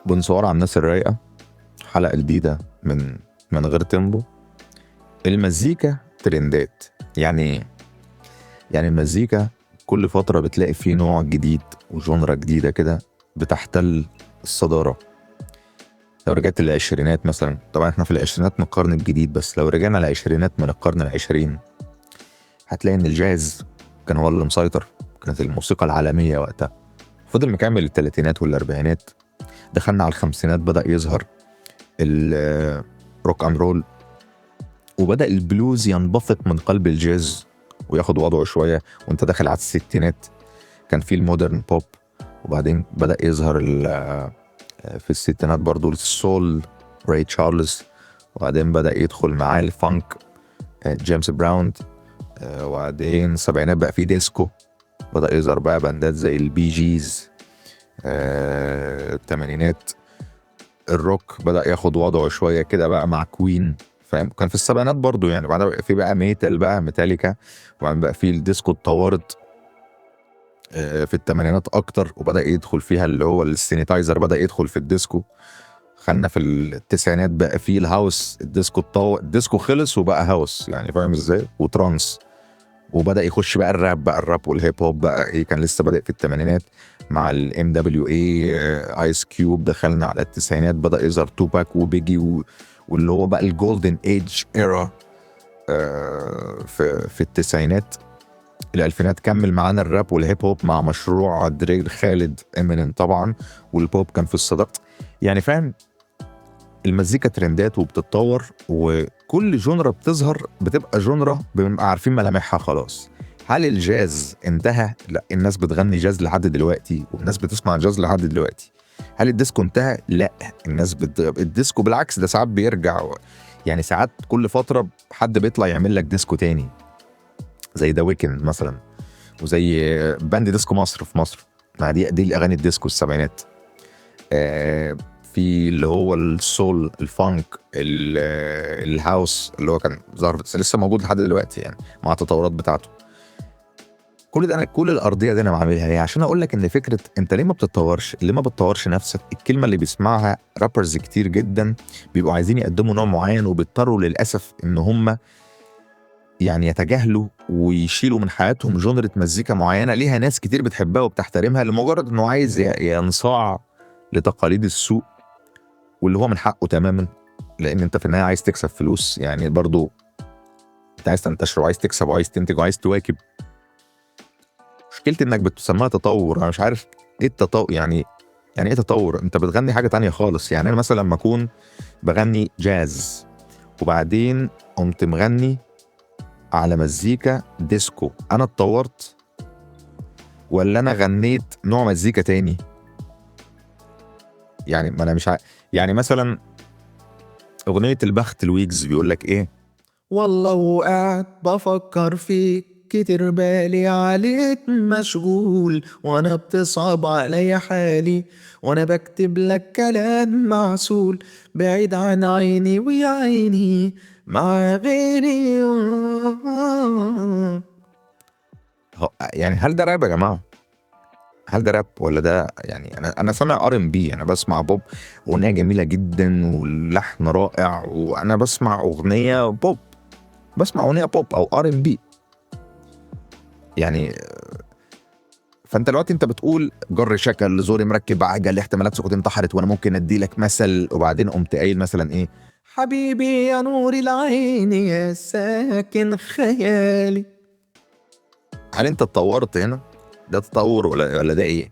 بنصور على الناس الرايقة، حلقة جديدة من غير تيمبو. المزيكا ترندات، يعني المزيكا كل فترة بتلاقي فيه نوع جديد وجونرا جديدة كده بتحتل الصدارة. لو رجعت للعشرينات مثلا، طبعا احنا في العشرينات من القرن الجديد، بس لو رجعنا للعشرينات من القرن العشرين هتلاقي ان الجاز كان هو اللي مسيطر. كانت الموسيقى العالمية وقتها، فضل مكمل الثلاثينات والاربعينات. دخلنا على الخمسينات، بدأ يظهر الروك اند رول، وبدأ البلوز ينبثق من قلب الجاز وياخد وضعه شوية. وانت داخل على الستينات كان في المودرن بوب، وبعدين بدأ يظهر في الستينات برضو السول، راي تشارلز، وبعدين بدأ يدخل معاه الفانك، جيمس براون. وبعدين السبعينات بقى في ديسكو، بدأ يظهر بقى باندات زي البي جيز. الثمانينات الروك بدأ ياخد وضعه شوية كده بقى مع كوين، فاهم؟ كان في السبعينات برضو يعني. بعدها في بقى ميتال بقى ميتاليكا، وبعدين بقى في الديسكو اتطورت في الثمانينات اكتر، وبدأ يدخل فيها اللي هو السينيتايزر، بدأ يدخل في الديسكو. خلنا في التسعينات بقى في الهاوس، الديسكو خلص وبقى هاوس، يعني فاهم ازاي، وترانس. وبدأ يخش بقى الراب والهيب هوب بقى ايه، كان لسه بادئ في الثمانينات مع الام دبليو اي، ايس كيوب. دخلنا على التسعينات بدأ يظهر توباك وبيجي واللي هو بقى الجولدن ايج ايرا في التسعينات. الالفينات كمل معانا الراب والهيب هوب مع مشروع دريك خالد امينيم طبعا، والبوب كان في الصدق. يعني فاهم، المزيكا ترندات وبتتطور، وكل جونرا بتظهر بتبقى جونرا بنبقى عارفين ملامحها خلاص. هل الجاز انتهى؟ لا، الناس بتغني جاز لحد دلوقتي، والناس بتسمع جاز لحد دلوقتي. هل الديسكو انتهى؟ لا، الناس الديسكو بالعكس ده ساعات بيرجع، يعني ساعات كل فترة حد بيطلع يعمل لك ديسكو تاني، زي ذا ويكند مثلا، وزي باند ديسكو مصر في مصر. ما دي الاغاني الديسكو السبعينات. في اللي هو السول، الفانك، الهاوس اللي هو كان ظهر بس لسه موجود لحد دلوقتي يعني مع التطورات بتاعته. كل ده انا، كل الارضيه دي انا بعملها ليه؟ عشان اقول لك ان فكره انت ليه ما بتتطورش، ليه ما بتطورش نفسك. الكلمه اللي بيسمعها رابرز كتير جدا بيبقوا عايزين يقدموا نوع معين، وبيضطروا للاسف ان هم يعني يتجاهلوا ويشيلوا من حياتهم جونرة مزيكا معينة ليها ناس كتير بتحبها وبتحترمها، لمجرد انه عايز ينصاع لتقاليد السوق، واللي هو من حقه تماما، لان انت في النهاية عايز تكسب فلوس يعني. برضو انت عايز تنتشر وعايز تكسب وعايز تنتج وعايز تواكب. مشكلتي انك بتسميها تطور، انا مش عارف ايه التطور يعني ايه تطور؟ انت بتغني حاجة تانية خالص. يعني انا مثلا لما اكون بغني جاز وبعدين قمت مغني على مزيكا ديسكو، انا اتطورت ولا انا غنيت نوع مزيكا تاني؟ يعني ما انا مش يعني مثلا اغنية البخت الويجز بيقول لك ايه، والله وقعد بفكر فيك كتير، بالي عليك مشغول، وانا بتصعب علي حالي، وانا بكتب لك كلام معسول، بعيد عن عيني ويا عيني مع غيري. يعني هل ده راب يا جماعة؟ هل ده راب ولا ده يعني؟ انا سامع ار ام بي، انا بسمع بوب، اغنية جميلة جدا واللحن رائع، وانا بسمع اغنية بوب، بسمع اغنية بوب او ار ام بي يعني. فانت دلوقتي انت بتقول جر شكل زوري مركب عجل، احتمالات سكوت انتحرت، وانا ممكن ادي لك مثل، وبعدين قمت قايل مثلا ايه، حبيبي يا نور العين يا ساكن خيالي. هل انت اتطورت هنا؟ ده تطور ولا ده ايه؟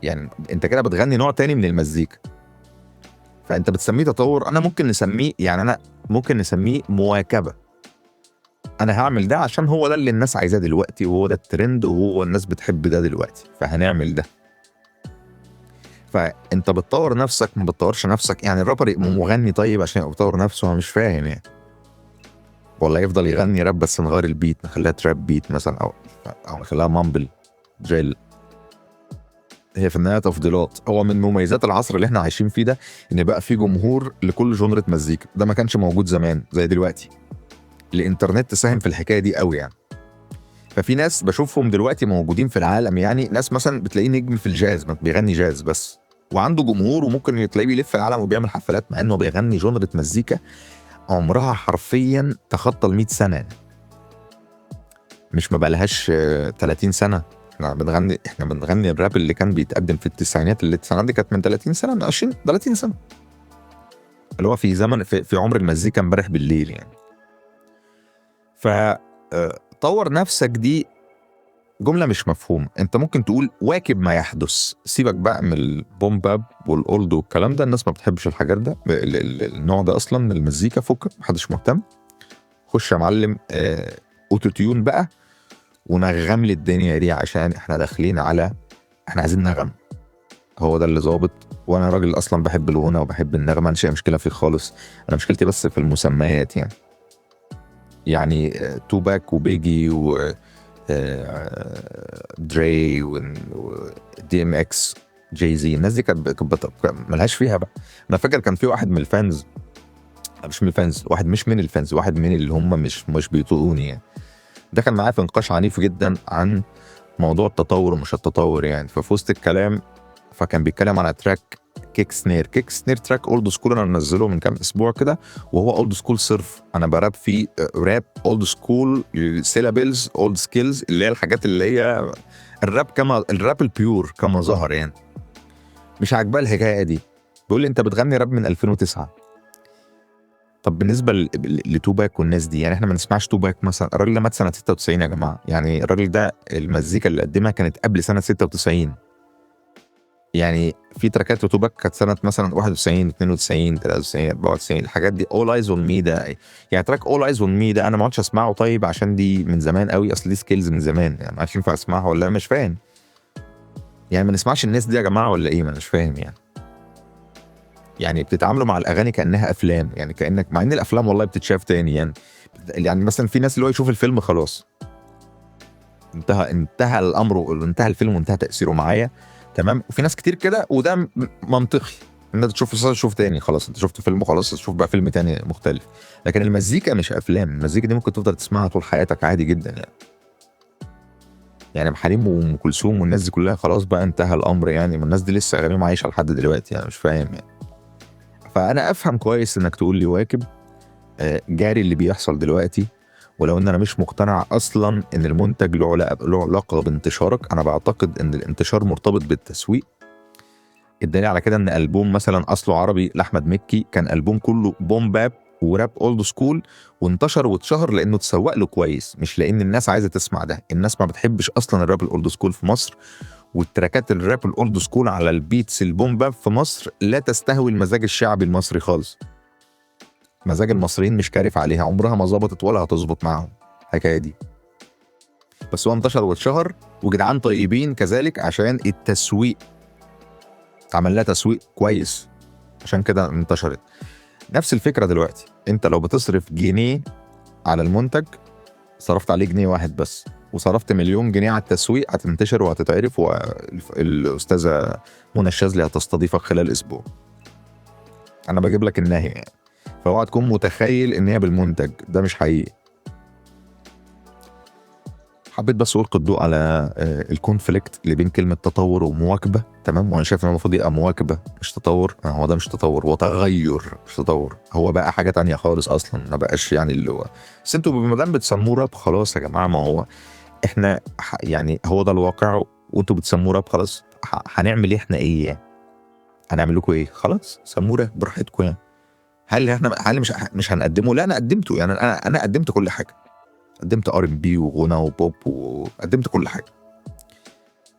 يعني انت كده بتغني نوع تاني من المزيكا، فانت بتسميه تطور. انا ممكن نسميه، يعني انا ممكن نسميه مواكبة. انا هعمل ده عشان هو ده اللي الناس عايزاه دلوقتي، وهو ده الترند، وهو الناس بتحب ده دلوقتي، فهنعمل ده. فانت بتطور نفسك ما بتطورش نفسك. يعني الرابر مغني طيب عشان يطور نفسه؟ انا مش فاهم يعني. ولا يفضل يغني راب بس نغير البيت، نخليها تراب بيت مثلا، او نخليها مامبل جيل. هي في النهايه تفضيلات. هو من مميزات العصر اللي احنا عايشين فيه ده ان بقى في جمهور لكل جونرة مزيكا، ده ما كانش موجود زمان زي دلوقتي. الانترنت تساهم في الحكايه دي قوي يعني. ففي ناس بشوفهم دلوقتي موجودين في العالم، يعني ناس مثلا بتلاقيه نجم في الجاز، ما بيغني جاز بس، وعنده جمهور وممكن تلاقيه بيلف العالم وبيعمل حفلات، مع انه بيغني جونرة مزيكا عمرها حرفيا تخطى ال100 سنة، مش ما بقالهاش 30 سنة. احنا بنغني الراب اللي كان بيتقدم في التسعينات، اللي التسعينات دي كانت من 30 سنة، من 20 30 سنة، اللي هو في زمن في عمر المزيكا امبارح بالليل يعني. ف طور نفسك دي جملة مش مفهومة. انت ممكن تقول واكب ما يحدث، سيبك بقى من البوم باب والاولد والكلام ده، الناس ما بتحبش الحاجات ده، النوع ده اصلا من المزيكا، فك محدش مهتم. خش يا معلم اوتو تيون بقى ونغم لي الدنيا دي، عشان احنا داخلين على احنا عايزين نغم، هو ده اللي ظابط. وانا راجل اصلا بحب الغنى وبحب النغمه، مش مشكله فيه خالص، انا مشكلتي بس في المسميات يعني توباك وبيجي و دري ودي ام اكس جاي زي، الناس دي كانت ملهاش فيها بقى. انا فاكر كان في واحد من الفانز، مش من الفانز، واحد مش من الفانز، واحد من اللي هم مش بيطوقوني يعني، دخل معايا في نقاش عنيف جدا عن موضوع التطور ومش التطور يعني. ففي وسط الكلام فكان بيتكلم على تراك كيك سنير تراك اولد سكول، انا منزله من كام اسبوع كده، وهو اولد سكول صرف، انا براب فيه راب اولد سكول، سيلابلز اولد سكيلز، اللي هي الحاجات اللي هي الراب البيور كما ظهر يعني. مش عاجباه الحكايه دي، بيقول لي انت بتغني راب من 2009. طب بالنسبه لتوباك والناس دي، يعني احنا ما نسمعش توباك مثلا، الراجل ده مات سنه 96 يا جماعه، يعني الراجل ده المزيكا اللي قدمها كانت قبل سنه 96 يعني. في تراكات توباك كانت سنه مثلا 91 92 93 94، الحاجات دي All Eyes on Me ده، يعني تراك All Eyes on Me ده انا ما عادش اسمعه، طيب عشان دي من زمان قوي، اصل دي سكيلز من زمان يعني، ما عادش ينفع اسمعها ولا مش فاهم يعني. ما نسمعش الناس دي يا جماعه ولا ايه؟ ما مش فاهم يعني بتتعاملوا مع الاغاني كانها افلام، يعني كانك، مع ان الافلام والله بتتشاف تاني يعني مثلا في ناس اللي هو يشوف الفيلم خلاص انتهى الامر وانتهى الفيلم وانتهى تاثيره معايا تمام، وفي ناس كتير كده، وده منطقي ان انت تشوف تاني، خلاص انت شفت فيلم خلاص تشوف بقى فيلم تاني مختلف. لكن المزيكا مش افلام، المزيكا دي ممكن تفضل تسمعها طول حياتك عادي جدا يعني حليم وام كلثوم والناس دي كلها خلاص بقى انتهى الامر يعني، والناس دي لسه اغانيهم عايشه لحد دلوقتي يعني، مش فاهم يعني. فانا افهم كويس انك تقول لي واكب جاري اللي بيحصل دلوقتي، ولو ان انا مش مقتنع اصلا ان المنتج له علاقه بانتشارك. انا بعتقد ان الانتشار مرتبط بالتسويق. الدليل على كده ان البوم مثلا اصله عربي لاحمد مكي كان البوم كله بوم باب وراب اولد سكول، وانتشر واتشهر لانه اتسوق له كويس، مش لان الناس عايزه تسمع ده. الناس ما بتحبش اصلا الراب الاولد سكول في مصر، والتراكات الراب الاولد سكول على البيتس البوم باب في مصر لا تستهوي المزاج الشعبي المصري خالص. مزاج المصريين مش كارف عليها، عمرها ما ظبطت ولا هتظبط معاهم الحكايه دي. بس هو انتشر واتشهر، وجدعان طيبين كذلك عشان التسويق، اتعمل لها تسويق كويس عشان كده انتشرت. نفس الفكره دلوقتي، انت لو بتصرف جنيه على المنتج، صرفت عليه جنيه واحد بس، وصرفت مليون جنيه على التسويق، هتنتشر وهتتعرف، والاستاذه منى الشاذلي هتستضيفك خلال اسبوع. انا بجيب لك النهي يعني، فاوعى تكون متخيل ان هي بالمنتج، ده مش حقيقي. حبيت بس ألقي الضوء على الكونفليكت اللي بين كلمة تطور ومواكبة، تمام؟ وأنا شايف إن المفروض يبقى مواكبة مش تطور. هو ده مش تطور، هو تغير مش تطور، هو بقى حاجة تانية خالص أصلا، ما بقاش يعني اللي هو. بس أنتوا بمدام بتسموه راب خلاص يا جماعة، ما هو إحنا يعني هو ده الواقع، وأنتوا بتسموه راب خلاص، هنعمل إيه إحنا؟ إيه هنعمل لكم إيه؟ خلاص سموه راب براحتكم يعني. هل إحنا مش هنقدمه؟ لا أنا قدمته يعني، أنا قدمت كل حاجة، قدمت R&B وغنى وبوب، وقدمت كل حاجه.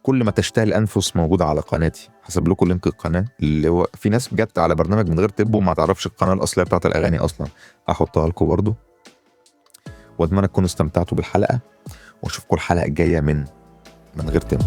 كل ما تشتهي الانفس موجوده على قناتي، هسيب لكم لينك القناه، اللي هو في ناس جت على برنامج من غير تب وما تعرفش القناه الاصليه بتاعت الاغاني اصلا، هحطها لكم برضو. واتمنى تكونوا استمتعتوا بالحلقه، واشوفكم الحلقه الجايه من غير تب.